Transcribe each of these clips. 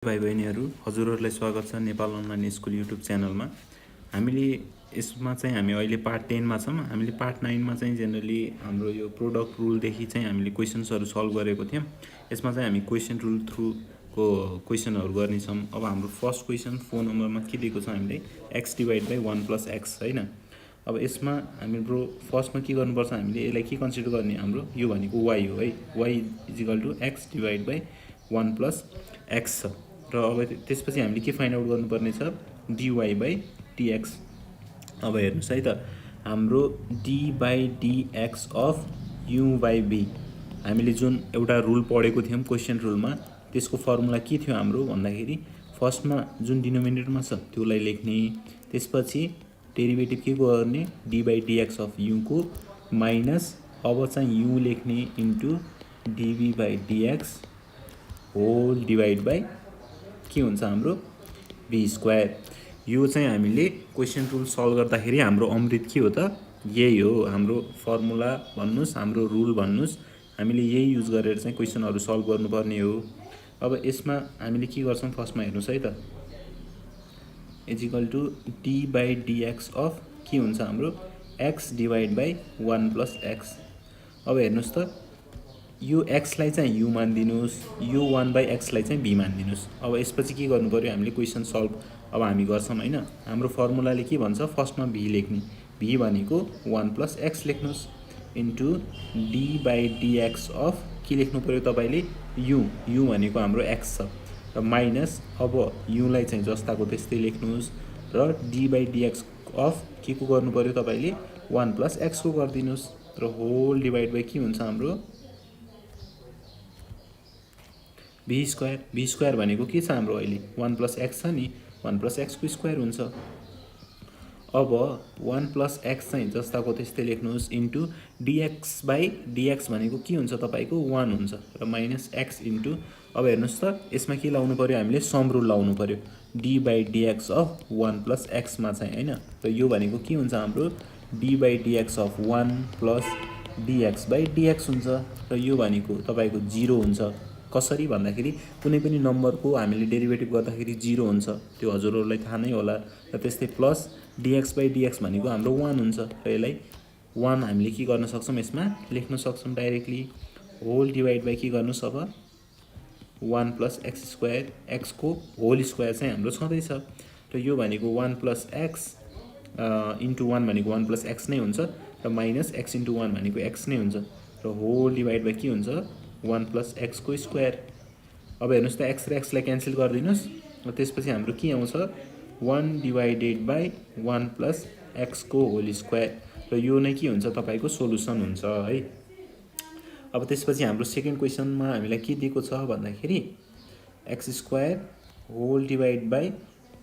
भाइ बहिनीहरू हजुरहरूलाई स्वागत छ नेपाल अनलाइन स्कुल युट्युब च्यानलमा। हामीले यसमा चाहिँ हामी अहिले पार्ट 10 मा छौँ। हामीले पार्ट 9 मा चाहिँ जेनरली हाम्रो यो प्रोडक्ट रुलदेखि चाहिँ हामीले क्वेसन्सहरू सल्भ गरेको थियौँ। यसमा चाहिँ हामी क्वेसन रुल थ्रुको क्वेसनहरू गर्नेछौँ। अब हाम्रो फर्स्ट क्वेसन 4 नम्बरमा के दिएको छ हामीले x divide by 1 plus x होइन। अब यसमा हाम्रो फर्स्टमा के गर्नुपर्छ, हामीले यसलाई के कन्सिडर गर्ने, हाम्रो यो भनेको y हो है। y is equal to x divide by 1 plus x छ। र अब त्यसपछि हामीले के फाइन्ड आउट गर्नुपर्ने छ, dy बाई dx। अब हेर्नुहोस् है त, हाम्रो d by dx of u by b हामीले जुन एउटा रुल पढेको थियौँ क्वेसन रुलमा, त्यसको फर्मुला के थियो हाम्रो भन्दाखेरि फर्स्टमा जुन डिनोमिनेटरमा छ त्यसलाई लेख्ने, त्यसपछि डेरिभेटिभ के गर्ने d by dx of u को माइनस अब चाहिँ u लेख्ने into dv by dx whole divide by के हुन्छ हाम्रो b स्क्वायर। यो चाहिँ हामीले क्वेसन रुल सल्भ गर्दाखेरि हाम्रो अमृत के हो त, यही हो हाम्रो फर्मुला भन्नुहोस्, हाम्रो रुल भन्नुहोस्। हामीले यही युज गरेर चाहिँ क्वेसनहरू सल्भ गर्नुपर्ने हो। अब यसमा हामीले के गर्छौँ, फर्स्टमा हेर्नुहोस् है त, is equal to d by dx of के हुन्छ हाम्रो x divide by 1 plus x. अब हेर्नुहोस् त, यो एक्सलाई चाहिँ u मानिदिनुहोस्, यो 1 बाई एक्सलाई चाहिँ b मानिदिनुहोस्। अब यसपछि के गर्नु पर्यो, हामीले क्वेसन सल्भ अब हामी गर्छौँ होइन। हाम्रो फर्मुलाले के भन्छ, फर्स्टमा b लेख्ने, b भनेको 1 प्लस एक्स लेख्नुहोस् into d by dx of के लेख्नु पर्यो तपाईँले, u भनेको हाम्रो x छ र माइनस अब यूलाई चाहिँ जस्ताको त्यस्तै लेख्नुहोस् र d बाई dx अफ के को गर्नु पर्यो तपाईँले 1 प्लस एक्स को गरिदिनुहोस् र होल डिभाइड बाई के हुन्छ हाम्रो b स्क्वायर भनेको के छ हाम्रो अहिले 1 प्लस एक्स छ नि, 1 प्लस एक्सको स्क्वायर हुन्छ। अब 1 प्लस एक्स चाहिँ जस्ताको त्यस्तै लेख्नुहोस् इन्टु dx बाई dx भनेको के हुन्छ तपाईँको 1 हुन्छ र माइनस एक्स इन्टु, अब हेर्नुहोस् त यसमा के लाउनु पर्यो, हामीले सम रुल लाउनु पर्यो d by dx of 1 plus एक्समा चाहिँ होइन। र यो भनेको के हुन्छ हाम्रो d by dx of 1 plus dx by dx हुन्छ र यो भनेको तपाईँको 0 हुन्छ। कसरी भन्दाखेरि कुनै पनि नम्बरको हामीले डेरिभेटिभ गर्दाखेरि 0 हुन्छ, त्यो हजुरहरूलाई थाहा नै होला। र त्यस्तै प्लस dx बाई dx भनेको हाम्रो 1 हुन्छ र यसलाई 1 हामीले के गर्न सक्छौँ, यसमा लेख्न सक्छौँ डाइरेक्टली होल डिभाइड बाई के गर्नुहोस् अब 1 प्लस एक्स स्क्वायर, एक्सको होल स्क्वायर चाहिँ हाम्रो छँदैछ र यो भनेको 1 प्लस एक्स इन्टु 1 भनेको 1 प्लस एक्स नै हुन्छ र माइनस एक्स इन्टु 1 भनेको एक्स नै हुन्छ र होल डिभाइड बाई के हुन्छ 1 प्लस एक्सको स्क्वायर। अब हेर्नुहोस् त एक्स र एक्सलाई क्यान्सल गरिदिनुहोस् र त्यसपछि हाम्रो के आउँछ 1 डिभाइडेड बाई 1 प्लस एक्सको होल स्क्वायर र यो नै के हुन्छ तपाईँको सोलुसन हुन्छ है। अब त्यसपछि हाम्रो सेकेन्ड क्वेसनमा हामीलाई के दिएको छ भन्दाखेरि x square whole divide by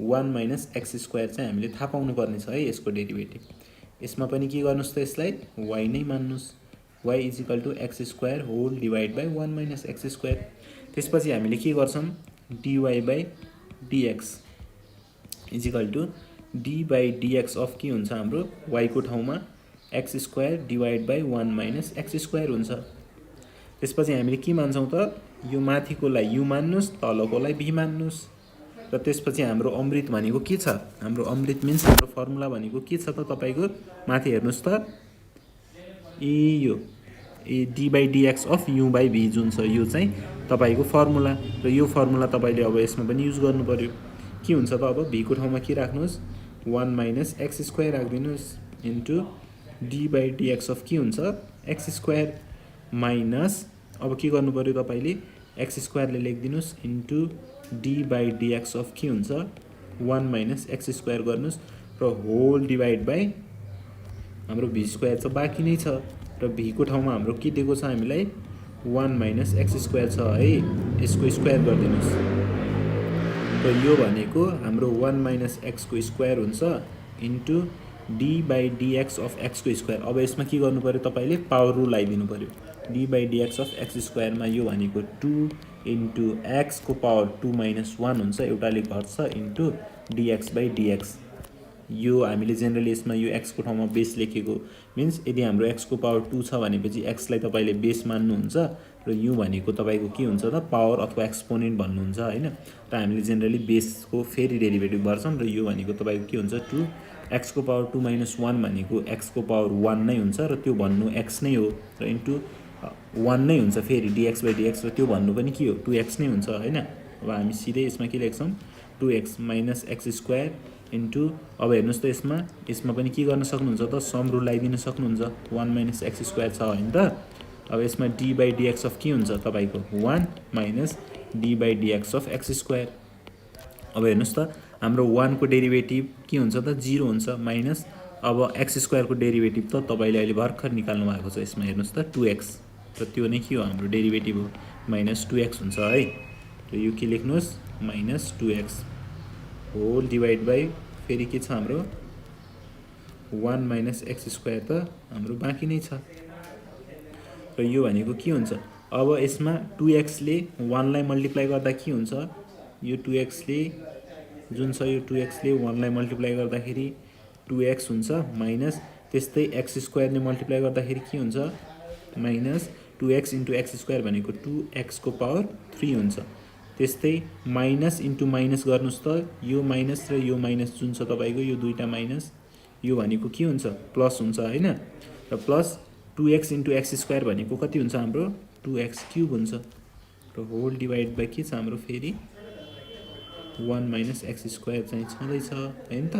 1 minus x square चाहिँ हामीले थाहा पाउनुपर्ने छ है यसको डेरिभेटिभ। यसमा पनि के गर्नुहोस् त, यसलाई y नै मान्नुहोस्, y is equal to x square whole divide by 1 minus x square. त्यसपछि हामीले के गर्छौँ, dy by dx is equal to d by dx of के हुन्छ हाम्रो y को ठाउँमा x square divide by 1 minus x square हुन्छ। त्यसपछि हामीले के मान्छौँ त, यो माथिकोलाई u मान्नुहोस्, तलकोलाई b मान्नुहोस् र त्यसपछि हाम्रो अमृत भनेको के छ, हाम्रो अमृत मिन्स हाम्रो फर्मुला भनेको के छ त तपाईँको माथि हेर्नुहोस् त, यो d by dx of u by b जुन छ यो चाहिँ तपाईँको फर्मुला र यो फर्मुला तपाईँले अब यसमा पनि युज गर्नु पर्यो। के हुन्छ त, अब b को ठाउँमा के राख्नुहोस् 1 माइनस एक्स स्क्वायर राखिदिनुहोस् into d by dx of के हुन्छ एक्स स्क्वायर माइनस अब के गर्नु पर्यो तपाईँले एक्स स्क्वायरले लेखिदिनुहोस् into d by dx of के हुन्छ 1 माइनस एक्स स्क्वायर गर्नुहोस् र होल डिभाइड बाई हाम्रो b स्क्वायर चाहिँ बाँकी नै छ र b को ठाउँमा हाम्रो के दिएको छ हामीलाई 1 माइनस एक्स स्क्वायर छ है, यसको स्क्वायर गरिदिनुहोस् र यो भनेको हाम्रो 1 माइनस एक्सको स्क्वायर हुन्छ into d by dx of एक्सको स्क्वायर। अब यसमा के गर्नु पर्यो तपाईँले पावर रुल लगाइदिनु पर्यो, d by dx of x स्क्वायरमा यो भनेको 2 इन्टु एक्सको पावर 2 माइनस 1 हुन्छ, एउटाले घट्छ इन्टु dx बाई dx। यो हामीले जेनरली यसमा यो एक्सको ठाउँमा बेस लेखेको मिन्स यदि हाम्रो एक्सको पावर 2 छ भनेपछि एक्सलाई तपाईँले बेस मान्नुहुन्छ र यु भनेको तपाईँको के हुन्छ त पावर अथवा एक्सपोनेन्ट भन्नुहुन्छ हैन। र हामीले जेनरली बेसको फेरि डेरिभेटिभ गर्छौँ र यो भनेको तपाईँको के हुन्छ 2x को पावर 2 - 1 भनेको x को पावर 1 नै हुन्छ र त्यो भन्नु x नै हो र इन्टु 1 नै हुन्छ फेरि dx/dx र त्यो भन्नु पनि के हो 2x नै हुन्छ हैन। अब हामी सिधै यसमा के लेख्छौँ 2x - x² इन्टु अब हेर्नुहोस् त यसमा पनि के गर्न सक्नुहुन्छ त सम रुल लगाइदिन सक्नुहुन्छ 1 - x² छ हैन त। अब यसमा d/dx अफ के हुन्छ तपाईँको 1 - d/dx अफ x²। अब हेर्नुहोस् त हाम्रो 1 को डेरिभेटिभ के हुन्छ त 0 हुन्छ माइनस अब x² को डेरिभेटिभ त तपाईँले अहिले भर्खर निकाल्नु भएको छ। यसमा हेर्नुहोस् त 2x र त्यो नै के हो हाम्रो डेरिभेटिभ हो -2x हुन्छ है। र यो के लेख्नुहोस् -2x होल डिभाइड बाई फेरि के छ हाम्रो 1 - x² त हाम्रो बाँकी नै छ। र यो भनेको के हुन्छ अब यसमा 2x ले 1 लाई मल्टिप्लाई गर्दा के हुन्छ यो 2x ले जुन छ यो 2x ले 1 लाई मल्टिप्लाई गर्दाखेरि 2x हुन्छ माइनस त्यस्तै x² ले मल्टिप्लाई गर्दाखेरि के हुन्छ -2x इन्टु x² भनेको 2x को पावर 3 हुन्छ। त्यस्तै माइनस इन्टु माइनस गर्नुहोस् त यो माइनस र यो माइनस जुन छ तपाईँको यो दुईटा माइनस यो भनेको के हुन्छ प्लस हुन्छ हैन। र प्लस 2x इन्टु x² भनेको कति हुन्छ हाम्रो 2x³ हुन्छ र होल डिभाइड बाई के छ हाम्रो फेरि 1 - x² चाहिँ छँदैछ हैन त।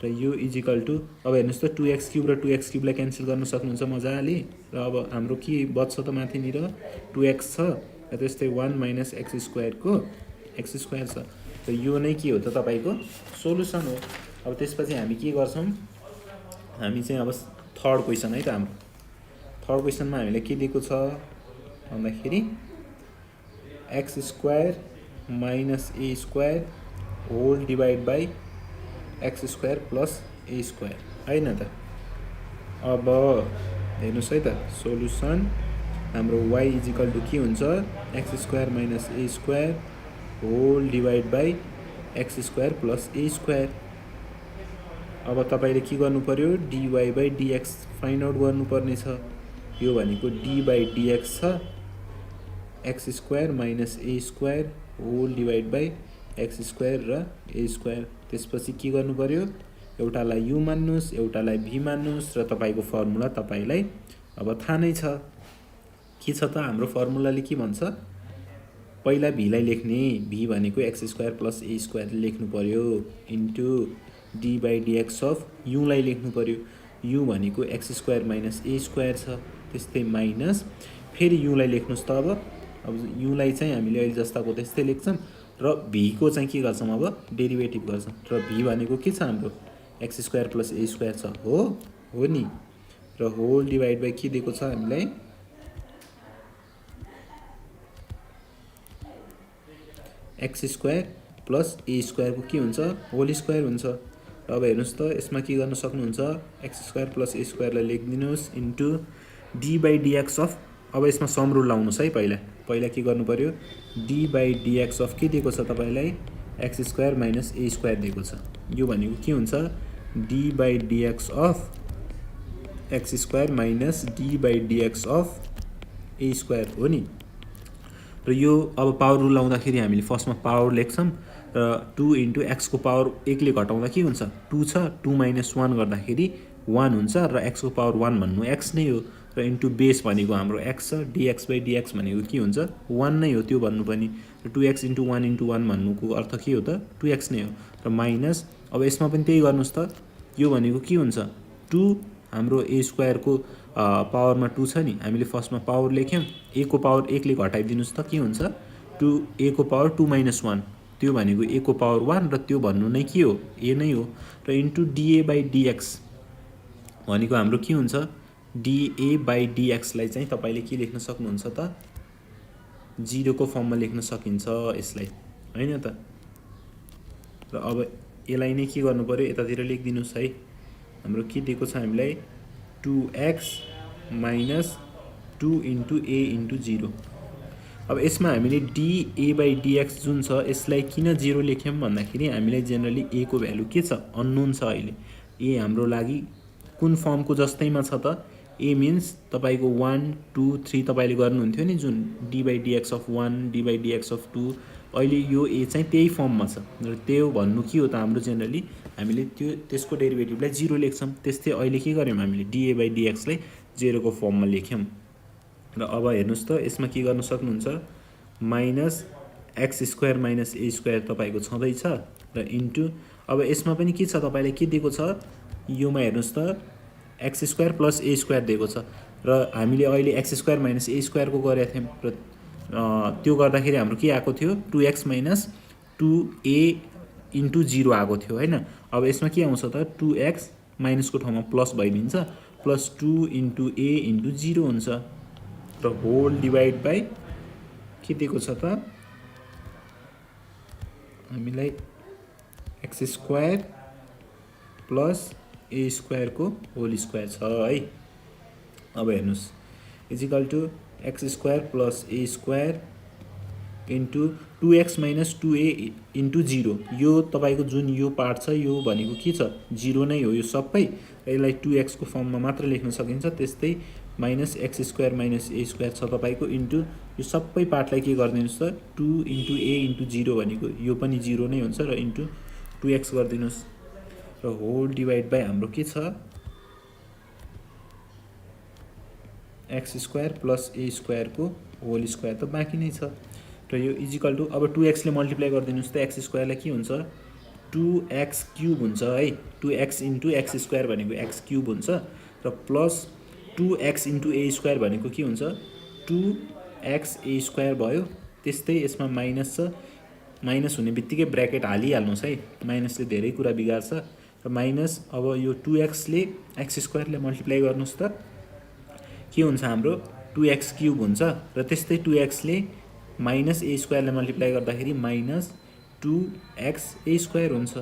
र यो इजिकल टु अब हेर्नुहोस् त 2x³ र 2x³ लाई क्यान्सल गर्न सक्नुहुन्छ मजाले। र अब हाम्रो के बच्छ त माथिनिर 2x छ र त्यस्तै 1 - x² को x² छ। र यो नै के हो त तपाईँको सोलुसन हो। अब त्यसपछि हामी के गर्छौँ हामी चाहिँ अब थर्ड क्वेसन है त हाम्रो थर्ड क्वेसनमा हामीले के दिएको छ भन्दाखेरि x² - a² whole divide by x² plus a² हैन त। अब हेर्नुहोस् है त सोलुसन हाम्रो y इजिकल टु के हुन्छ x² - a² whole divide by x² plus a²। अब तपाईँले के गर्नु पर्यो dy/dx फाइन्ड आउट गर्नुपर्ने छ। यो भनेको d/dx छ x² - a² whole divide by x² र a²। त्यसपछि के गर्नु पर्यो एउटालाई u मान्नुहोस् एउटालाई v मान्नुहोस् र तपाईँको फर्मुला तपाईँलाई अब थाहा नै छ के छ त हाम्रो फर्मुलाले के भन्छ पहिला v लाई लेख्ने v भनेको x² प्लस a² लेख्नु पर्यो इन्टु d/dx अफ u लाई लेख्नु पर्यो u भनेको x² - a² छ त्यस्तै माइनस फेरि u लाई लेख्नुहोस् त अब u लाई चाहिँ हामीले अहिले जस्ताको त्यस्तै लेख्छौँ र v को चाहिँ के गर्छौँ अब डेरिभेटिभ गर्छौँ र v भनेको के छ हाम्रो x² प्लस a² छ हो नि। र होल डिभाइड बाई के दिएको छ हामीलाई x² प्लस a² को के हुन्छ होल स्क्वायर हुन्छ। र अब हेर्नुहोस् त यसमा के गर्न सक्नुहुन्छ x² प्लस a² लाई लेखिदिनुहोस् इन्टु d/dx अफ अब यसमा सम रुल लाउनुहोस् है पहिला के गर्नु पर्यो d/dx अफ के दिएको छ तपाईँलाई x² माइनस a² दिएको छ। यो भनेको के हुन्छ d/dx of x² minus d/dx of a² हो नि। र यो अब पावर रुल लाउँदाखेरि हामीले फर्स्टमा पावर लेख्छौँ र 2 इन्टु x को पावर 1 ले घटाउँदा के हुन्छ 2 छ 2 - 1 गर्दाखेरि 1 हुन्छ र x को पावर 1 भन्नु x नै हो र इन्टु बेस भनेको हाम्रो x छ dx/dx भनेको के हुन्छ 1 नै हो त्यो भन्नु पनि र 2x इन्टु 1 इन्टु 1 भन्नुको अर्थ के हो त 2x नै हो र माइनस अब यसमा पनि त्यही गर्नुहोस् त यो भनेको के हुन्छ 2 हाम्रो a² को पावरमा 2 छ नि हामीले फर्स्टमा पावर लेख्यौँ a को पावर 1 ले घटाइदिनुहोस् त के हुन्छ 2a को पावर 2 - 1 त्यो भनेको a को पावर 1 र त्यो भन्नु नै के हो a नै हो र इन्टु da/dx भनेको हाम्रो के हुन्छ da/dx लाई चाहिँ तपाईँले के लेख्न सक्नुहुन्छ त 0 को फर्ममा लेख्न सकिन्छ यसलाई हैन त। र अब यसलाई नै के गर्नु पर्यो यतातिर लेखिदिनुहोस् है हाम्रो के दिएको छ हामीलाई 2x minus 2 into a into 0। अब यसमा हामीले da/dx जुन छ यसलाई किन 0 लेख्यौँ भन्दाखेरि हामीलाई जेनरली a को भ्यालु के छ अननोन छ अहिले a हाम्रो लागि कुन फर्मको जस्तैमा छ त ए मिन्स तपाईँको 1 2 3 तपाईँले गर्नुहुन्थ्यो नि जुन D by dx of 1 D by dx of 2 अहिले यो ए चाहिँ त्यही फर्ममा छ र त्यो भन्नु के हो त हाम्रो जेनरली हामीले त्यसको डेरिभेटिभलाई 0 लेख्छौँ। त्यस्तै अहिले के गर्यौँ हामीले डिए बाई डिएक्सलाई 0 को फर्ममा लेख्यौँ र अब हेर्नुहोस् त यसमा के गर्न सक्नुहुन्छ माइनस एक्स स्क्वायर माइनस ए स्क्वायर तपाईँको छँदैछ र इन्टु अब यसमा पनि के छ तपाईँले के दिएको छ योमा हेर्नुहोस् त x square plus a square दिएको छ र हामीले अहिले एक्स स्क्वायर माइनस ए स्क्वायरको गरेका थियौँ र त्यो गर्दाखेरि हाम्रो के आएको थियो 2x माइनस 2a इन्टु 0 आएको थियो होइन। अब यसमा के आउँछ त 2x माइनसको ठाउँमा प्लस भइदिन्छ प्लस 2 इन्टु a इन्टु 0 हुन्छ र होल डिभाइड बाई के दिएको छ त हामीलाई एक्स स्क्वायर प्लस ए स्क्वायरको होल स्क्वायर छ है। अब हेर्नुहोस् is equal to x square plus a square into 2x minus 2a into 0 यो तपाईँको जुन यो पार्ट छ यो भनेको के छ 0 नै हो यो सबै यसलाई 2x को फर्ममा मात्र लेख्न सकिन्छ। त्यस्तै माइनस एक्स स्क्वायर माइनस ए स्क्वायर छ तपाईँको इन्टु यो सबै पार्टलाई के गरिदिनुहोस् त 2 इन्टु ए इन्टु 0 भनेको यो पनि 0 नै हुन्छ र इन्टु 2x गरिदिनुहोस् र होल डिभाइड बाई हाम्रो के छ एक्स स्क्वायर प्लस ए स्क्वायरको होल स्क्वायर त बाँकी नै छ र यो इजिकल टु अब 2x ले मल्टिप्लाई गरिदिनुहोस् त एक्स स्क्वायरलाई के हुन्छ 2x क्युब हुन्छ है 2x इन्टु एक्स स्क्वायर भनेको एक्स क्युब हुन्छ र प्लस 2x इन्टु ए स्क्वायर भनेको के हुन्छ 2x ए स्क्वायर भयो। त्यस्तै यसमा माइनस छ माइनस हुने बित्तिकै ब्र्याकेट हालिहाल्नुहोस् है माइनसले धेरै कुरा बिगार्छ र माइनस अब यो 2x ले एक्स स्क्वायरले मल्टिप्लाई गर्नुहोस् त के हुन्छ हाम्रो 2x क्युब हुन्छ र त्यस्तै 2x ले माइनस ए स्क्वायरले मल्टिप्लाई गर्दाखेरि माइनस 2x ए स्क्वायर हुन्छ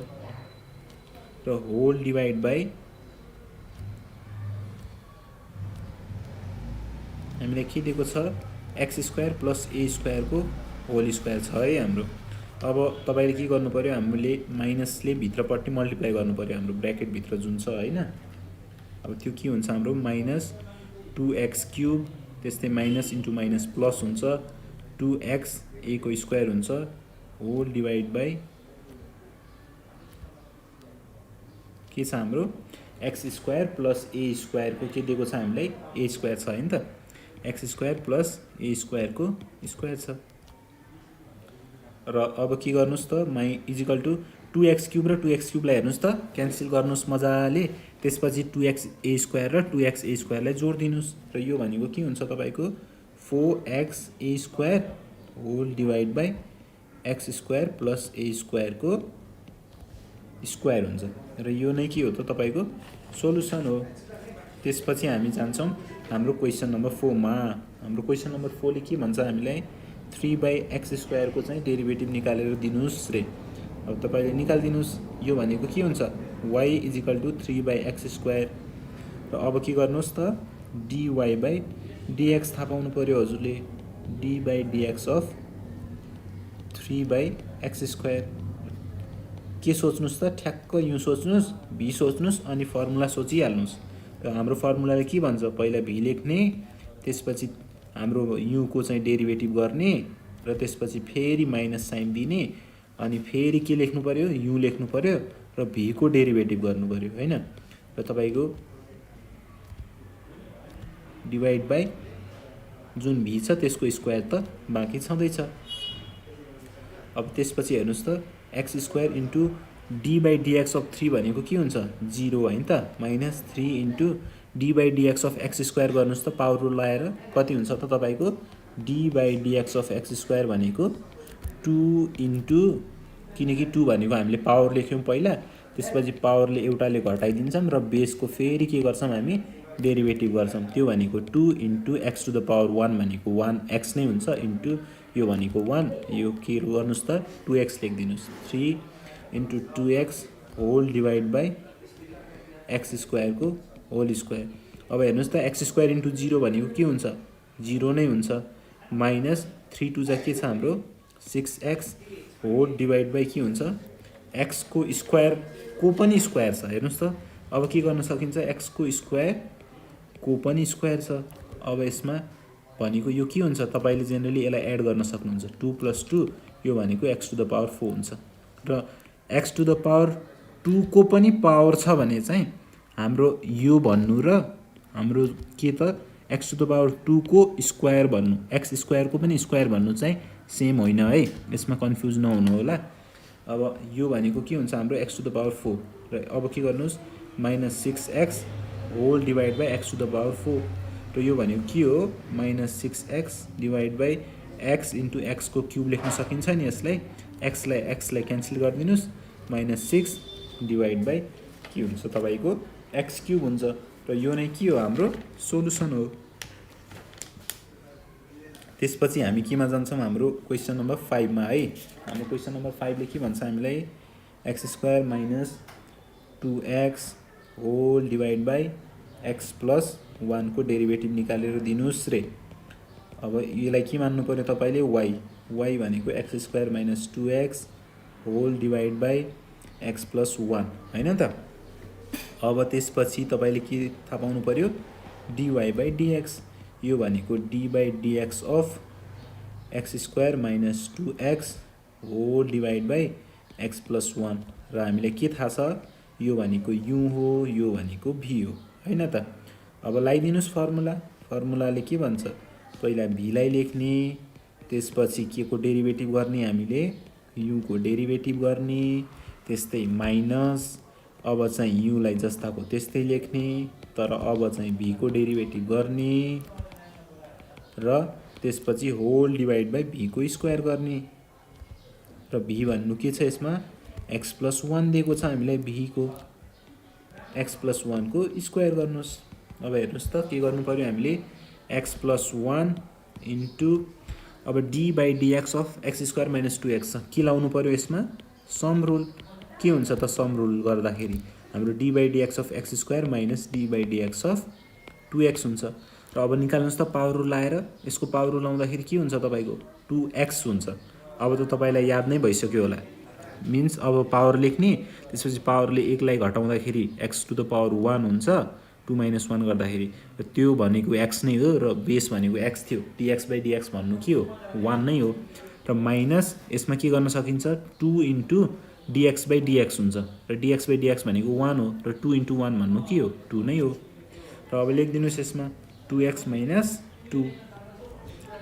र होल डिभाइड बाई हामीलाई के दिएको छ एक्स स्क्वायर प्लस ए स्क्वायरको होल स्क्वायर छ है हाम्रो। अब तपाईँले के गर्नु पर्यो हामीले माइनसले भित्रपट्टि मल्टिप्लाई गर्नु पर्यो हाम्रो ब्र्याकेटभित्र जुन छ होइन। अब त्यो के हुन्छ हाम्रो माइनस 2x क्युब त्यस्तै माइनस इन्टु माइनस प्लस हुन्छ 2x ए को स्क्वायर हुन्छ होल डिभाइड बाई के छ हाम्रो एक्स स्क्वायर प्लस ए स्क्वायरको के दिएको छ हामीलाई ए स्क्वायर छ हैन त एक्स स्क्वायर प्लस ए स्क्वायरको स्क्वायर छ र अब के गर्नुहोस् त इजिकल टु 2x क्युब र 2x क्युबलाई हेर्नुहोस् त क्यान्सल गर्नुहोस् मजाले त्यसपछि 2x ए स्क्वायर र 2x ए स्क्वायरलाई जोडिदिनुहोस् र यो भनेको के हुन्छ तपाईँको 4x a square whole divide by x square plus a स्क्वायरको स्क्वायर हुन्छ र यो नै के हो त तपाईँको सोलुसन हो। त्यसपछि हामी जान्छौँ हाम्रो क्वेसन नम्बर 4 मा। हाम्रो क्वेसन नम्बर 4 ले के भन्छ हामीलाई 3 बाई एक्स स्क्वायरको चाहिँ डेरिभेटिभ निकालेर दिनुहोस् रे। अब तपाईँले निकालिदिनुहोस् यो भनेको के हुन्छ y is equal to 3 by x square र अब के गर्नुहोस् त dy बाई dx थाहा पाउनु पर्यो हजुरले D by dx of 3 by x square के सोच्नुहोस् त ठ्याक्क यु सोच्नुहोस् भी सोच्नुहोस् अनि फर्मुला सोचिहाल्नुहोस् र हाम्रो फर्मुलाले के भन्छ पहिला भी लेख्ने त्यसपछि हाम्रो यु को चाहिँ डेरिभेटिभ गर्ने र त्यसपछि फेरि माइनस साइन दिने अनि फेरि के लेख्नु पर्यो यु लेख्नु पर्यो र भी को डेरिभेटिभ गर्नु पर्यो हैन र तपाईको डिभाइड बाई जुन भी छ त्यसको स्क्वायर त बाँकी छँदैछ। अब त्यसपछि हेर्नुहोस् त x square into D by dx of 3 भनेको के हुन्छ 0 हैन त minus 3 into D by dx of x square गर्नुहोस् त पावर रुल लगाएर कति हुन्छ त तपाईँको D by dx of x square भनेको 2 इन्टु किनकि 2 भनेको हामीले पावर लेख्यौँ पहिला त्यसपछि पावरले एउटाले घटाइदिन्छौँ र बेसको फेरि के गर्छौँ हामी डेरिभेटिभ गर्छौँ त्यो भनेको 2 into x to the power 1 भनेको 1x नै हुन्छ इन्टु यो भनेको 1 यो के गर्नुहोस् त 2x लेखिदिनुहोस् 3 into 2x whole divide by x स्क्वायरको होल स्क्वायर। अब हेर्नुहोस् त एक्स स्क्वायर इन्टु 0 भनेको के हुन्छ 0 नै हुन्छ माइनस 3 टू जा के छ हाम्रो 6x होल डिभाइड बाई के हुन्छ x को स्क्वायर को पनि स्क्वायर छ हेर्नुहोस् त अब के गर्न सकिन्छ x को स्क्वायर को पनि स्क्वायर छ। अब यसमा भनेको यो के हुन्छ, तपाईले जेनरली यसलाई एड गर्न सक्नुहुन्छ। 2 + 2 यो भनेको x टु द पावर 4 हुन्छ र x टु द पावर 2 को पनि पावर छ भने चाहिँ हाम्रो यो भन्नु र हाम्रो के त x टु द पावर 2 को स्क्वायर भन्नु, x स्क्वायर को पनि स्क्वायर भन्नु चाहिँ सेम होइन है, यसमा कन्फ्युज नहुनु होला। अब यो भनेको के हुन्छ हाम्रो x टु द पावर 4 र अब के गर्नुस् -6x whole divide by x to the power 4 र यो भनेको के हो -6x divide by x into x को क्युब लेख्न सकिन्छ नि यसलाई। x लाई क्यान्सल गरिदिनुस्, -6 डिवाइड बाई के हुन्छ तपाईको x क्युब हुन्छ र यो नै के हो हाम्रो सोलुसन हो। त्यसपछि हामी केमा जान्छौँ, हाम्रो क्वेसन नम्बर 5 मा है। हाम्रो क्वेसन नम्बर 5 ले के भन्छ हामीलाई x² - 2x whole divide by x + 1 को डेरिभेटिभ निकालेर दिनुस् रे। अब यसलाई के मान्नु पर्यो तपाईले y भनेको x² - 2x whole divide by x + 1 हैन त। अब त्यसपछि तपाईले के थाहा पाउनु पर्यो dy/dx, यो भनेको d/dx of x² - 2x whole divide by x + 1 र हामीलाई के थाहा छ, यो भनेको u हो, यो भनेको v हो हैन त। अब लगाइदिनुस् फर्मुलाले के भन्छ, पहिला v लाई लेख्ने, त्यसपछि के को डेरिभेटिभ गर्ने हामीले u को डेरिभेटिभ गर्ने, त्यस्तै माइनस अब चाहिँ u लाई जस्ताको त्यस्तै लेख्ने, तर अब चाहिँ v को डेरिभेटिभ गर्ने र त्यसपछि होल डिवाइड बाई v को स्क्वायर गर्ने र v भन्नु के छ यसमा x + 1 दिएको छ हामीलाई, v को x + 1 को स्क्वायर गर्नुस्। अब हेर्नुस् त के गर्नु पर्यो हामीले x + 1 इन्टु अब d/dx अफ x² - 2x छ, के लाउनु पर्यो यसमा सम रुल। के हुन्छ त सम रुल गर्दाखेरि हाम्रो d/dx of x² - d/dx of 2x हुन्छ र अब निकाल्नुस् त पावर रुल लाएर। यसको पावर रुल लाउँदाखेरि के हुन्छ तपाईको 2x हुन्छ। अब त तपाईलाई याद नै भइसक्यो होला, मिन्स अब पावर लेख्ने, त्यसपछि पावरले 1 लाई घटाउँदाखेरि x टु द पावर 1 हुन्छ, 2 - 1 गर्दाखेरि र त्यो भनेको x नै हो र बेस भनेको x थियो। dx/dx भन्नु के हो 1 नै हो र माइनस यसमा के गर्न सकिन्छ 2 इन्टु dx/dx हुन्छ र dx/dx भनेको 1 हो र 2 इन्टु 1 भन्नु के हो 2 नै हो र अब लेखिदिनुस् यसमा 2x - 2,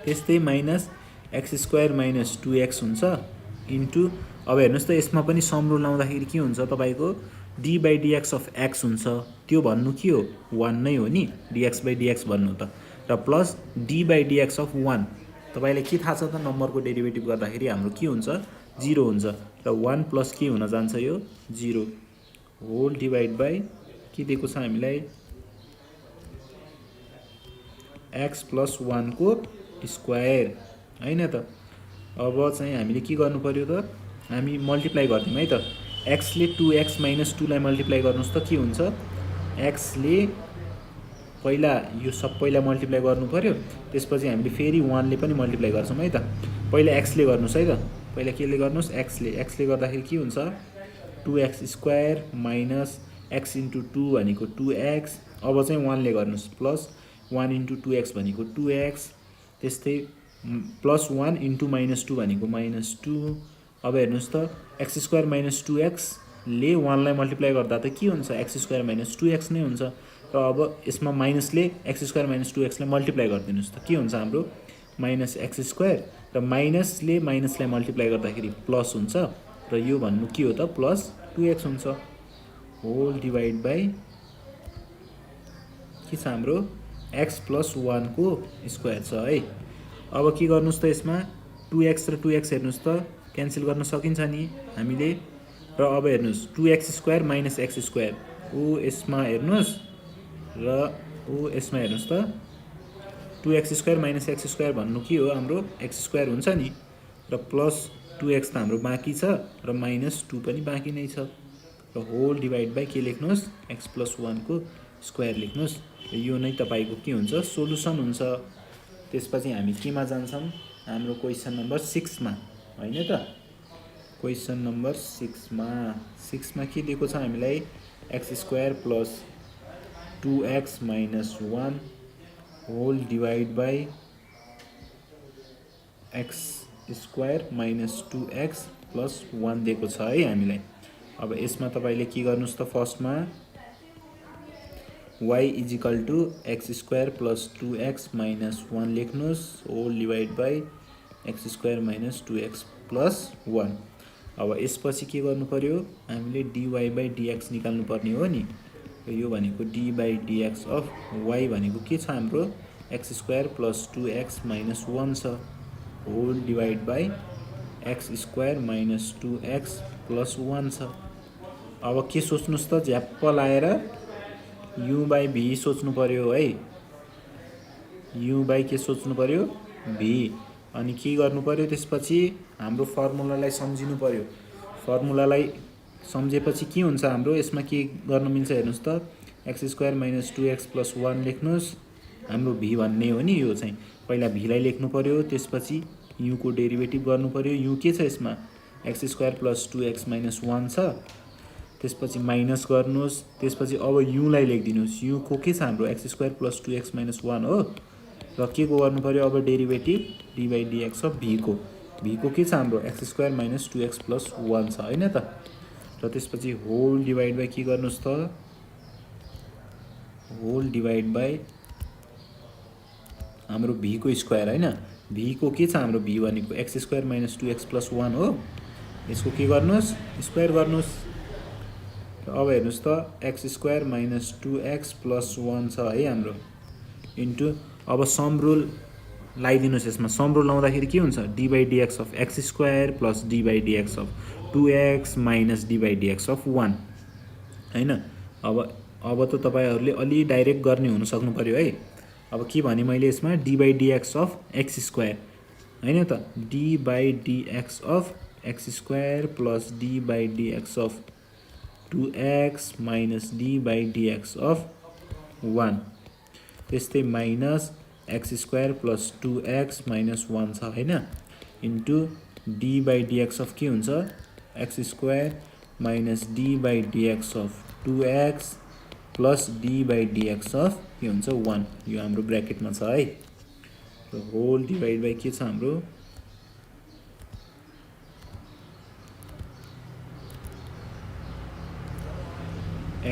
त्यस्तै माइनस x² - 2x हुन्छ इन्टु अब हेर्नुस् त यसमा पनि सम रुल लाउँदाखेरि के हुन्छ तपाईको d/dx अफ x हुन्छ, त्यो भन्नु के हो 1 नै हो नि dx/dx भन्नु त, र प्लस d/dx अफ 1 तपाईलाई के थाहा छ त नम्बरको डेरिभेटिभ गर्दाखेरि हाम्रो के हुन्छ 0 हुन्छ र 1 प्लस के हुन जान्छ यो 0 होल डिवाइड बाई के दिएको छ हामीलाई x + 1 को स्क्वायर हैन त। अब चाहिँ हामीले के गर्नु पर्यो त, हामी मल्टिप्लाई गर्दियौँ है त। x ले 2x - 2 लाई मल्टिप्लाई गर्नुस् त के हुन्छ, x ले पहिला यो सबैलाई मल्टिप्लाई गर्नु पर्यो, त्यसपछि हामीले फेरि 1 ले पनि मल्टिप्लाई गर्छौँ है त। पहिला x ले गर्नुस् है त, पहिला के ले गर्नुस् x ले गर्दाखेरि के हुन्छ 2x² माइनस x इन्टु 2 भनेको 2x, अब चाहिँ 1 ले गर्नुस् प्लस 1 इन्टु 2x भनेको 2x, त्यस्तै प्लस 1 इन्टु -2 भनेको -2। अब हेर्नुस् त x² - 2x ले 1 लाई मल्टिप्लाई गर्दा त के हुन्छ x² - 2x नै हुन्छ र अब यसमा माइनसले x² - 2x लाई मल्टिप्लाई गरिदिनुस् त के हुन्छ हाम्रो -x² र माइनसले माइनसलाई मल्टिप्लाई गर्दाखेरि प्लस हुन्छ र यो भन्नु के हो त प्लस 2x हुन्छ होल डिवाइड बाई के छ हाम्रो x + 1 को स्क्वायर छ है। अब के गर्नुस् त यसमा 2x र 2x हेर्नुस् त क्यान्सल गर्न सकिन्छ नि हामीले र अब हेर्नुस् 2x² - x² ओ यसमा हेर्नुस् र ओ यसमा हेर्नुस् त 2x² - x² भन्नु के हो हाम्रो x² हुन्छ नि र प्लस 2x त हाम्रो बाँकी छ र -2 पनि बाँकी नै छ र होल डिवाइड बाई के लेख्नुस् x + 1 को स्क्वायर लेख्नुस् र यो नै तपाईको के हुन्छ सोलुसन हुन्छ। त्यसपछि हामी केमा जान्छौँ हाम्रो क्वेसन नम्बर 6 मा हैन त। क्वेसन नम्बर 6 मा के दिएको छ हामीलाई x² + 2x minus 1 whole divide by x square minus 2x plus 1 दिएको छ है हामीलाई। अब यसमा तपाईले के गर्नुस् त फर्स्टमा y is equal to x square plus 2x minus 1 लेख्नुस् whole divide by x square minus 2x plus 1। अब यसपछि के गर्नु पर्यो हामीले dy by dx निकाल्नु पर्ने हो नि। यो भनेको d by dx of y भनेको के छ हाम्रो x square plus 2x minus 1 छ whole divide by x square minus 2x plus 1 छ। अब के सोच्नुस् त झ्याप्प लाएर u by v सोच्नु पर्यो है। u by के सोच्नु पर्यो v। अनि के गर्नु पर्यो त्यसपछि हाम्रो फर्मुलालाई सम्झिनु पर्यो। फर्मुलालाई सम्झेपछि के हुन्छ हाम्रो यसमा के गर्न मिल्छ हेर्नुस् त x square minus 2x plus 1 लेख्नुस् हाम्रो v भन्ने हो नि। यो चाहिँ पहिला v लाई लेख्नु पर्यो त्यसपछि u को डेरिभेटिभ गर्नु पर्यो। u के छ यसमा x square plus 2x minus 1 छ त्यसपछि माइनस गर्नुस् त्यसपछि अब u लाई लेखिदिनुस्। u को के छ हाम्रो x square plus 2x minus 1 हो र के को गर्नु पर्यो अब derivative d by dx of v को के छ हाम्रो x square minus 2x plus 1 छ हैन त। र त्यसपछि होल डिवाइड बाइ के गर्नुस् त होल डिवाइड बाइ हाम्रो v को स्क्वायर हैन। v को के छ हाम्रो v भनेको x square minus 2x plus 1 हो। यसको के गर्नुस् स्क्वायर गर्नुस्। अब हेर्नुस् त x square minus 2x plus 1 छ है हाम्रो इन्टु अब सम रुल लगाइदिनुस्। यसमा सम रुल लाउँदाखेरि के हुन्छ d by dx of x square plus d by dx of 2x minus d by dx of 1 हैन। अब त तपाईहरुले अलि डाइरेक्ट गर्ने हुन सक्नु पर्यो है। अब के भने मैले यसमा d by dx of x square हैन त d by dx of x square plus d by dx of 2x minus d by dx of 1 त्यस्तै minus x square plus 2x minus 1 छ हैन into d by dx of के हुन्छ x square minus d by dx of 2x plus d by dx of के हुन्छ 1। यो हाम्रो ब्र्याकेटमा छ है। र होल डिवाइड बाइ के छ हाम्रो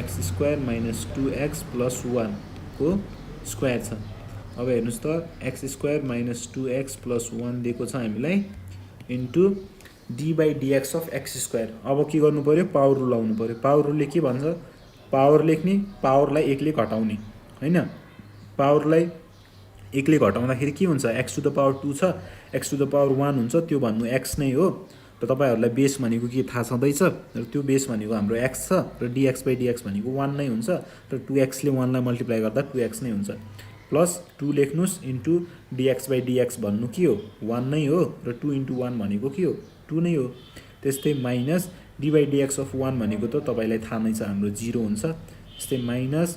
x square minus 2x plus 1 को स्क्वायर छ। अब हेर्नुस् त x square minus 2x plus 1 दिएको छ हामीलाई into d by dx of x square। अब के गर्नु पर्यो पावर रुल लाउनु पर्यो। पावर रुलले के भन्छ पावर लेख्ने पावरलाई एकले घटाउने हैन। पावरलाई एकले घटाउँदाखेरि के हुन्छ x to the power 2 छ x to the power 1 हुन्छ त्यो भन्नु x नै हो। र तपाईहरुलाई बेस भनेको के थाहा छँदैछ र त्यो बेस भनेको हाम्रो x छ र dx by dx भनेको 1 नै हुन्छ र 2x ले 1 लाई मल्टिप्लाई गर्दा 2x नै हुन्छ प्लस 2 लेख्नुस् इन्टु dx by dx भन्नु के हो 1 नै हो र 2 इन्टु 1 भनेको के हो 2 नै हो। त्यस्तै minus d by dx of 1 भनेको त तपाईलाई थाहा नै छ हाम्रो 0 हुन्छ। त्यस्तै minus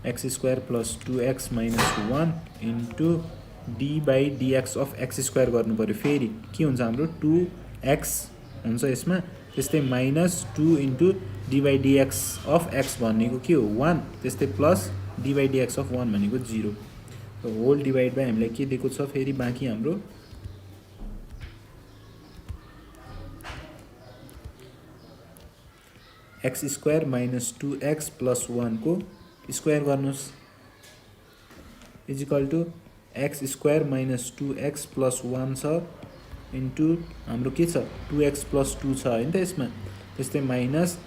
x square plus 2x minus 1 into d by dx of x square गर्नु पर्यो। फेरि के हुन्छ हाम्रो 2x हुन्छ यसमा। त्यस्तै minus 2 into d by dx of x भनेको के हो 1 त्यस्तै plus d by dx of 1 भनेको 0। होल डिवाइड बाइ हामीलाई के दिएको छ फेरि बाँकी हाम्रो x square minus 2x plus 1 को स्क्वायर गर्नुस् is equal to x square minus 2x plus 1 छ इन्टु हाम्रो के छ 2x plus 2 छ हैन त यसमा। त्यस्तै minus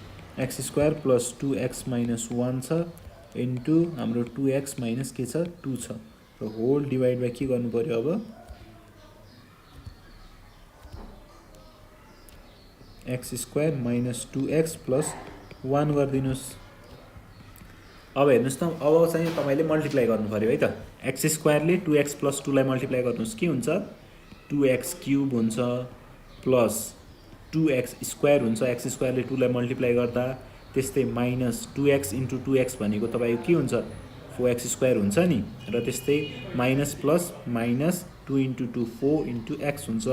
x square plus 2x minus 1 छ इन्टु हाम्रो 2x minus के छ 2 छ। र होल डिवाइड बाइ के गर्नु पर्यो अब x square minus 2x plus 1 गरिदिनुस्। अब हेर्नुस् त अब चाहिँ तपाईले मल्टिप्लाई गर्नु पर्यो है त। x square ले 2x plus 2 लाई मल्टिप्लाई गर्नुस् के हुन्छ 2x क्यूब हुन्छ प्लस 2x स्क्वायर हुन्छ x स्क्वायर ले 2 लाई मल्टिप्लाई गर्दा। त्यस्तै माइनस 2x इन्टु 2x भनेको तपाईको के हुन्छ 4x स्क्वायर हुन्छ नि। र त्यस्तै minus plus minus 2 into 2 4 into x हुन्छ।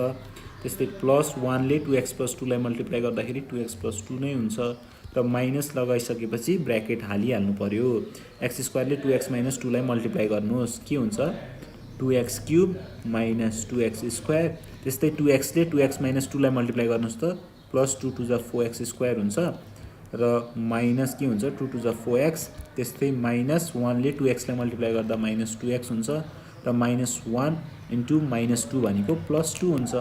त्यस्तै प्लस 1 ले 2x plus 2 लाई मल्टिप्लाई गर्दाखेरि 2x plus 2 नै हुन्छ। र माइनस लगाइसकेपछि ब्र्याकेट हालिहाल्नु पर्यो। एक्स स्क्वायरले 2x - 2 लाई मल्टिप्लाई गर्नुहोस्, के हुन्छ 2x cube minus 2x square. त्यस्तै 2x ले 2x - 2 लाई मल्टिप्लाई गर्नुहोस् त प्लस 2 टू ज 4x स्क्वायर हुन्छ र माइनस के हुन्छ 2 टू ज 4x। त्यस्तै माइनस 1 ले 2x लाई मल्टिप्लाई गर्दा माइनस 2x हुन्छ र माइनस 1 इन्टु माइनस 2 भनेको प्लस 2 हुन्छ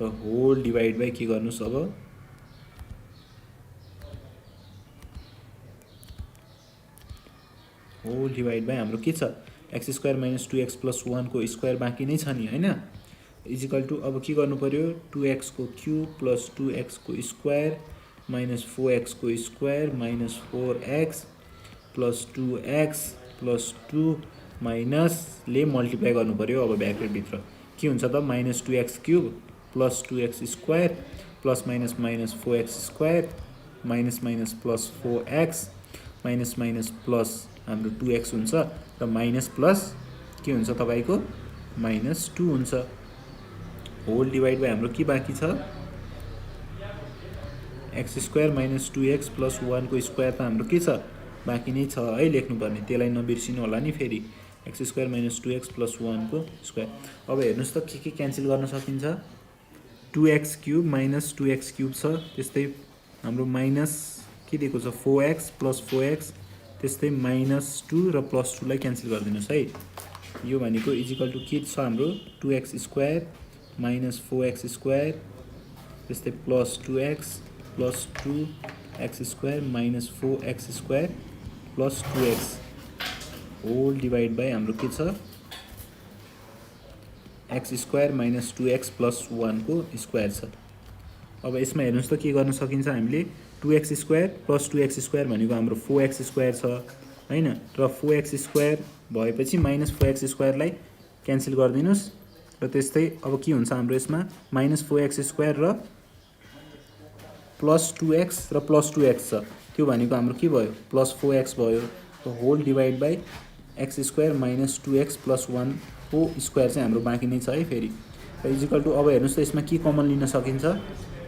र होल डिभाइड बाई के गर्नुहोस् अब होल डिभाइड बाई हाम्रो के छ x square minus 2x plus 1 को स्क्वायर बाँकी नै छ नि हैन, इजिकल टू अब के गर्नु पर्यो 2x को क्यूब प्लस 2x को स्क्वायर माइनस 4x को square minus 4x plus 2x plus 2 minus ले मल्टिप्लाई गर्नु पर्यो। अब ब्र्याकेट भित्र के हुन्छ त minus 2x cube plus 2x square plus minus minus 4x square minus minus plus 4x minus minus plus हाम्रो 2x हुन्छ र माइनस प्लस के हुन्छ तपाईको माइनस 2 हुन्छ। होल डिभाइड बाई हाम्रो के बाँकी छ x square minus 2x plus 1 को स्क्वायर त हाम्रो के छ बाँकी नै छ है, लेख्नुपर्ने त्यसलाई नबिर्सिनु होला नि। फेरि x square minus 2x plus 1 को स्क्वायर। अब हेर्नुहोस् त के क्यान्सल गर्न सकिन्छ 2x cube minus 2x cube छ, त्यस्तै हाम्रो माइनस के दिएको छ 4x प्लस 4x, त्यस्तै माइनस 2 र प्लस 2 लाई क्यान्सल गरिदिनुहोस् है। यो भनेको इजिकल टू के छ हाम्रो 2x square minus 4x square त्यस्तै plus 2x plus 2x square minus 4x square plus 2x whole divide by हाम्रो के छ x square minus 2x plus 1 को स्क्वायर छ। अब यसमा हेर्नुहोस् त के गर्न सकिन्छ हामीले 2x square plus 2x square भनेको हाम्रो 4x स्क्वायर छ हैन, र 4x स्क्वायर भएपछि माइनस 4x स्क्वायरलाई क्यान्सल गरिदिनुस् र त्यस्तै अब के हुन्छ हाम्रो यसमा माइनस 4x स्क्वायर र प्लस 2x र प्लस 2x छ, त्यो भनेको हाम्रो के भयो प्लस 4x भयो। र whole divide by x square minus 2x plus 1 को स्क्वायर चाहिँ हाम्रो बाँकी नै छ है। फेरि र इजिकल टू अब हेर्नुहोस् त यसमा के कमन लिन सकिन्छ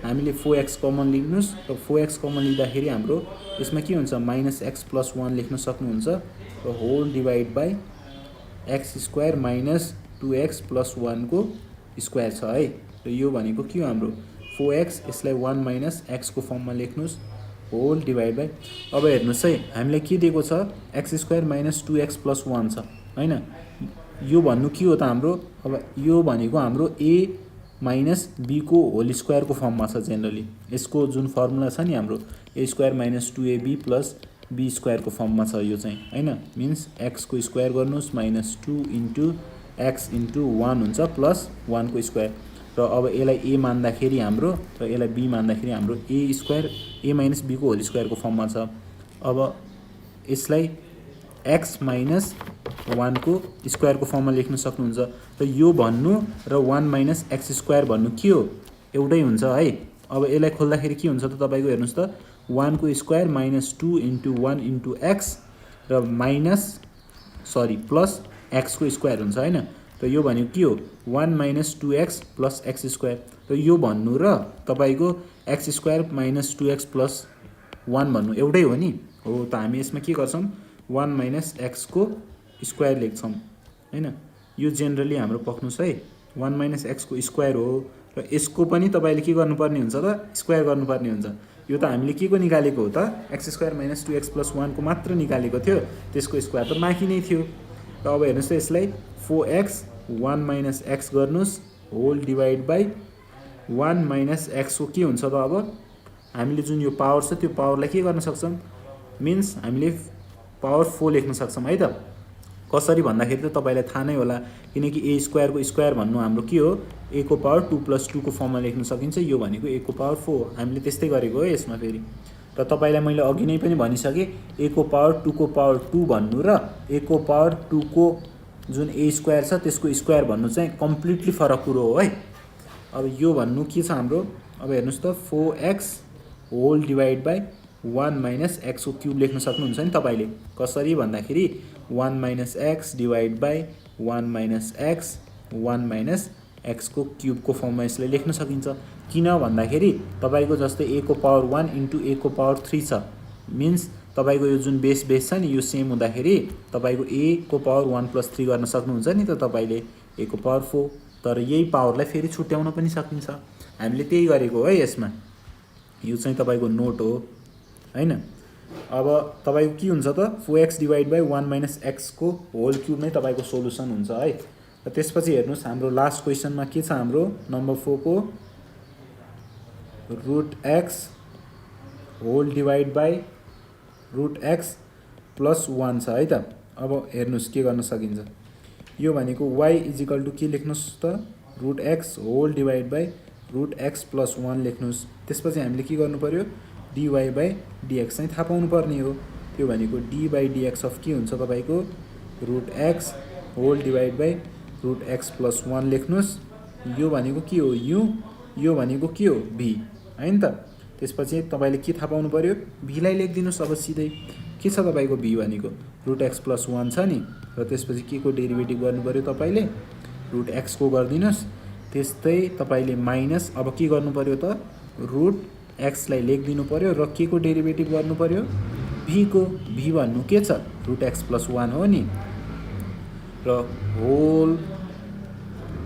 हामीले 4x कमन लिनुहोस् र 4x कमन लिँदाखेरि हाम्रो यसमा के हुन्छ माइनस x प्लस 1 लेख्न सक्नुहुन्छ र whole divide by x square minus 2x plus 1 को स्क्वायर छ है। र यो भनेको के हो हाम्रो 4x, यसलाई 1 माइनस x को फर्ममा लेख्नुहोस् होल डिभाइड बाई। अब हेर्नुहोस् है हामीलाई के दिएको छ x square minus 2x plus 1 छ हैन, यो भन्नु के हो त हाम्रो अब यो भनेको हाम्रो a माइनस b को होल स्क्वायर को फर्ममा छ जेनरली। यसको जुन फर्मुला छ नि हाम्रो a square minus 2ab plus b square को फर्ममा छ यो चाहिँ हैन, मिन्स x को स्क्वायर गर्नुहोस् माइनस 2 इन्टु x इन्टु 1 हुन्छ प्लस 1 को स्क्वायर। र अब यसलाई a मान्दाखेरि हाम्रो र यसलाई b मान्दाखेरि हाम्रो a square a minus b को होल स्क्वायर को फर्ममा छ। अब यसलाई x माइनस 1 को स्क्वायर को फर्ममा लेख्न सक्नुहुन्छ र यो भन्नु र 1 माइनस x स्क्वायर भन्नु के हो एउटै हुन्छ है। अब यसलाई खोल्दाखेरि के हुन्छ त तपाईको हेर्नुहोस् त 1 को square minus 2 into 1 into x र माइनस सरी प्लस x को स्क्वायर हुन्छ हैन, र यो भनेको के हो 1 minus 2x plus x square. र यो भन्नु र तपाईको x square minus 2x plus 1 भन्नु एउटै हो नि, हो त हामी यसमा के गर्छौं 1 माइनस x को स्क्वायर लेख्छौं हैन। यो जेनरली हाम्रो पक्नुस् है 1 माइनस x को स्क्वायर हो र यसको पनि तपाईले के गर्नुपर्ने हुन्छ त स्क्वायर गर्नुपर्ने हुन्छ। यो त हामीले के को निकालेको हो त x square minus 2x plus 1 को मात्र निकालेको थियो, त्यसको स्क्वायर त बाँकी नै थियो। र अब हेर्नुहोस् त यसलाई 4x 1 माइनस x गर्नुस् whole divide by 1 minus x को के हुन्छ त अब हामीले जुन यो पावर छ त्यो पावरलाई के गर्न सक्छौं मिन्स हामीले पावर 4 लेख्न सक्छौं है त। कसरी भन्दाखेरि त तपाईलाई थाहा नै होला किनकि a स्क्वायर को स्क्वायर भन्नु हाम्रो के हो a को पावर 2 प्लस 2 को फर्ममा लेख्न सकिन्छ, यो भनेको a को पावर 4 हामीले त्यस्तै गरेको हो यसमा। फेरि र तपाईलाई मैले अघि नै पनि भनिसके a को पावर 2 को पावर 2 भन्नु र a को पावर 2 को जुन a स्क्वायर छ त्यसको स्क्वायर भन्नु चाहिँ कम्प्लिटली फरक कुरो हो है। अब यो भन्नु के छ हाम्रो अब हेर्नुस् त 4x whole divide by 1 minus x को क्यूब लेख्न सक्नुहुन्छ नि तपाईले, कसरी भन्दाखेरि 1 minus x divide by 1 minus x 1 minus x को क्यूब को फर्ममा यसलाई लेख्न सकिन्छ। किन भन्दाखेरि तपाईको जस्तै a को पावर 1 इन्टु a को पावर 3 छ मिन्स तपाईको यो जुन बेस छ नि यो सेम हुँदाखेरि तपाईको a को पावर 1 + 3 गर्न सक्नुहुन्छ नि त तपाईले a को पावर 4 तर यही पावरलाई फेरि छुट्याउन पनि सकिन्छ हामीले त्यही गरेको है यसमा यो चाहिँ तपाईको नोट हो हैन अब तपाईको के हुन्छ त 4x / 1 - x को होल क्युब नै तपाईको सोलुसन हुन्छ है र त्यसपछि हेर्नुस् हाम्रो लास्ट क्वेशनमा के छ हाम्रो नम्बर 4 को √x whole divide by √x + 1 छ है त अब हेर्नुस् के गर्न सकिन्छ यो भनेको y = के लेख्नुस् त √x whole divide by √x + 1 लेख्नुस् त्यसपछि हामीले के गर्नु पर्यो dy/dx चाहिँ थाहा पाउनु पर्ने हो त्यो भनेको d/dx अफ के हुन्छ तपाईको √x whole divide by √x + 1 लेख्नुस् यो भनेको के हो u यो भनेको के हो v हैन त त्यसपछि तपाईले के थाहा पाउनु पर्यो v लाई लेखिदिनुस् अब सिधै के छ तपाईको v भनेको √x + 1 छ नि र त्यसपछि के को डेरिभेटिभ गर्नु पर्यो तपाईले √x को गर्दिनुस् त्यस्तै तपाईले माइनस अब के गर्नु पर्यो त √x लाई लेखिदिनु पर्यो र के को डेरिभेटिभ गर्नु पर्यो v को v भन्नु के छ √x + 1 हो नि र होल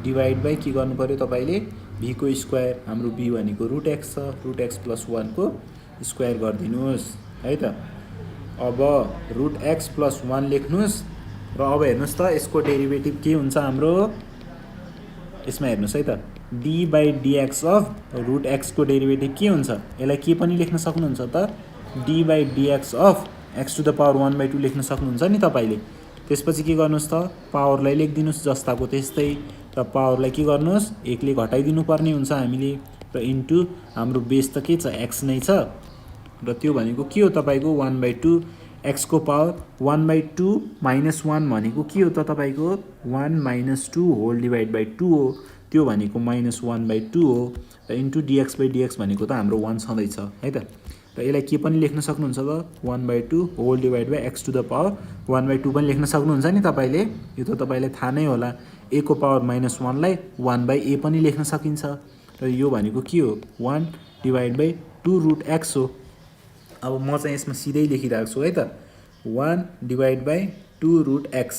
डिवाइड बाइ के गर्नु पर्यो तपाईले v को स्क्वायर हाम्रो v भनेको √x छ √x + 1 को स्क्वायर गर्दिनुस् है त अब √x + 1 लेख्नुस् र अब हेर्नुस् त यसको डेरिभेटिभ के हुन्छ हाम्रो यसमा हेर्नुस् है त d/dx अफ √x को डेरिभेटिभ के हुन्छ यसलाई के पनि लेख्न सक्नुहुन्छ त d/dx of x to the power 1/2 लेख्न सक्नुहुन्छ नि तपाईले त्यसपछि के गर्नुस् त पावरलाई लेखिदिनुस् जस्ताको त्यस्तै र पावरलाई के गर्नुस् 1 ले घटाइदिनु पर्ने हुन्छ हामीले र इन्टु हाम्रो बेस त के छ x नै छ र त्यो भनेको के हो तपाईको 1/2 x को पावर 1/2 - 1 भनेको के हो त तपाईको 1 - 2 होल डिवाइड बाइ 2 हो त्यो भनेको -1/2 हो र इन्टु dx/dx भनेको त हाम्रो 1 छँदै छ है त र यसलाई के पनि लेख्न सक्नुहुन्छ त 1/2 whole divide by x to the power 1/2 पनि लेख्न सक्नुहुन्छ नि तपाईले यो त तपाईलाई थाहा नै होला a को पावर -1 लाई 1/a पनि लेख्न सकिन्छ र यो भनेको के हो 1 डिवाइड बाइ 2 √x हो अब म चाहिँ यसमा सिधै लेखिरहेको छु है त 1 डिवाइड बाइ 2 √x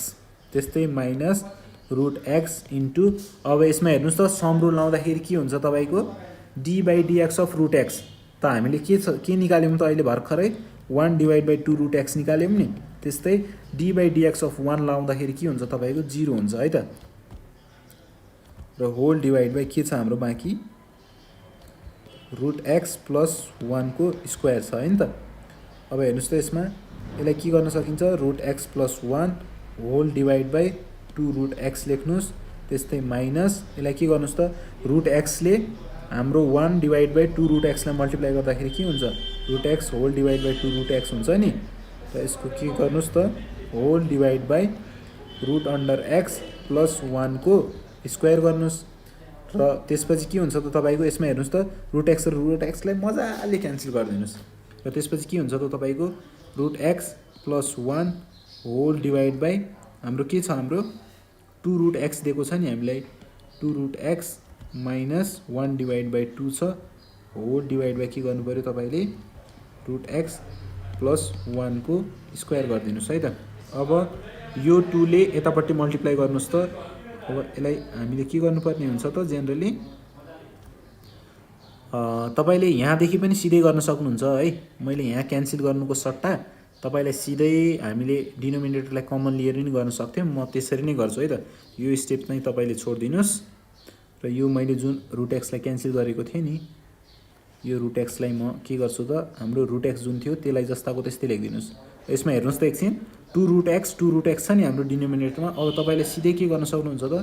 त्यस्तै माइनस √x इन्टु अब यसमा हेर्नुस् त सम रुल लाउँदाखेरि के हुन्छ तपाईको d/dx अफ √x त हामीले के निकाल्यौं त अहिले भर्खरै 1 डिवाइड बाइ 2 √x निकाल्यौं नि त्यस्तै d/dx अफ 1 लाउँदाखेरि के हुन्छ तपाईको 0 हुन्छ है त र होल डिवाइड बाइ के छ हाम्रो बाँकी √x + 1 को स्क्वायर छ हैन त अब हेर्नुस् त यसमा यसलाई के गर्न सकिन्छ √x + 1 whole divide by 2 √x लेख्नुस् त्यस्तै माइनस यसलाई के गर्नुस् त √x ले हाम्रो 1 डिवाइड बाइ 2 √x लाई मल्टिप्लाई गर्दाखेरि के हुन्छ √x whole divide by 2 √x हुन्छ नि र यसको के गर्नुस् त होल डिवाइड बाइ √x + 1 को स्क्वायर गर्नुस् र त्यसपछि के हुन्छ त तपाईको यसमा हेर्नुस् त √x र √x लाई मजाले क्यान्सल गरिदिनुस् र त्यसपछि के हुन्छ त तपाईको √x + 1 होल डिवाइड बाइ हाम्रो के छ हाम्रो 2 √x दिएको छ नि हामीलाई 2 √x - 1 डिवाइड बाइ 2 छ होल डिवाइड बाइ के गर्नु पर्यो तपाईले √x + 1 को स्क्वायर गरिदिनुस् है त अब यो 2 ले यतापट्टि मल्टिप्लाई गर्नुस् त अब यसलाई हामीले के गर्नुपर्ने हुन्छ त जेनरली तपाईले यहाँदेखि पनि सिधै गर्न सक्नुहुन्छ है मैले यहाँ क्यान्सल गर्नुको सट्टा तपाईलाई सिधै हामीले डिनोमिनेटरलाई कमन लिएर नि गर्न सक्थ्यौं म त्यसरी नै गर्छु है त यो स्टेप चाहिँ तपाईले छोड्दिनुस् र यो मैले जुन √x लाई क्यान्सल गरेको थिए नि यो √x लाई म के गर्छु त हाम्रो √x जुन थियो त्यसलाई जस्ताको त्यस्तै लेखिदिनुस् यसमा हेर्नुस् त एकछिन 2 √x छ नि हाम्रो डिनोमिनेटरमा अब तपाईले सिधै के गर्न सक्नुहुन्छ त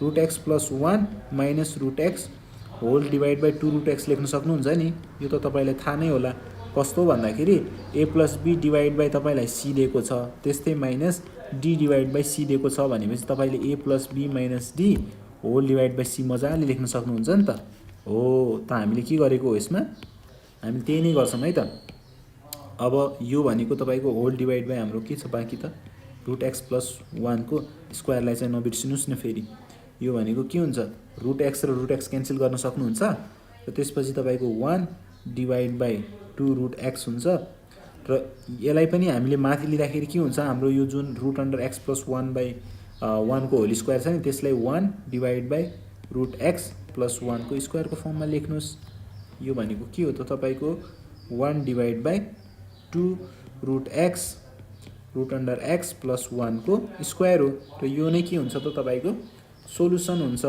√x + 1 minus √x whole divide by 2 √x लेख्न सक्नुहुन्छ नि यो त तपाईलाई थाहा नै होला कस्तो भन्दाखेरि a + b डिवाइड बाइ तपाईलाई c दिएको छ त्यस्तै minus d divide by c दिएको छ भनेपछि तपाईले a + b - d whole divide by c मजाले लेख्न सक्नुहुन्छ नि त हो त हामीले के गरेको हो यसमा हामी त्यही नै गर्छौं है त अब यो भनेको तपाईको होल डिवाइड बाइ हाम्रो के छ बाँकी त √x + 1 को स्क्वायरलाई चाहिँ नबिर्सिनुस् न फेरि यो भनेको के हुन्छ √x र √x क्यान्सल गर्न सक्नुहुन्छ र त्यसपछि तपाईँको 1 डिभाइड बाई 2 रुट एक्स हुन्छ। र यसलाई पनि हामीले माथि लिँदाखेरि के हुन्छ, हाम्रो यो जुन root under x plus 1 by 1 को होल स्क्वायर छ नि, त्यसलाई 1 divide by root x plus 1 को स्क्वायरको फर्ममा लेख्नुहोस्। यो भनेको के हो त तपाईँको 1 divide by 2 root x root under x plus 1 को स्क्वायर हो। र यो नै के हुन्छ त तपाईँको सोल्युसन हुन्छ।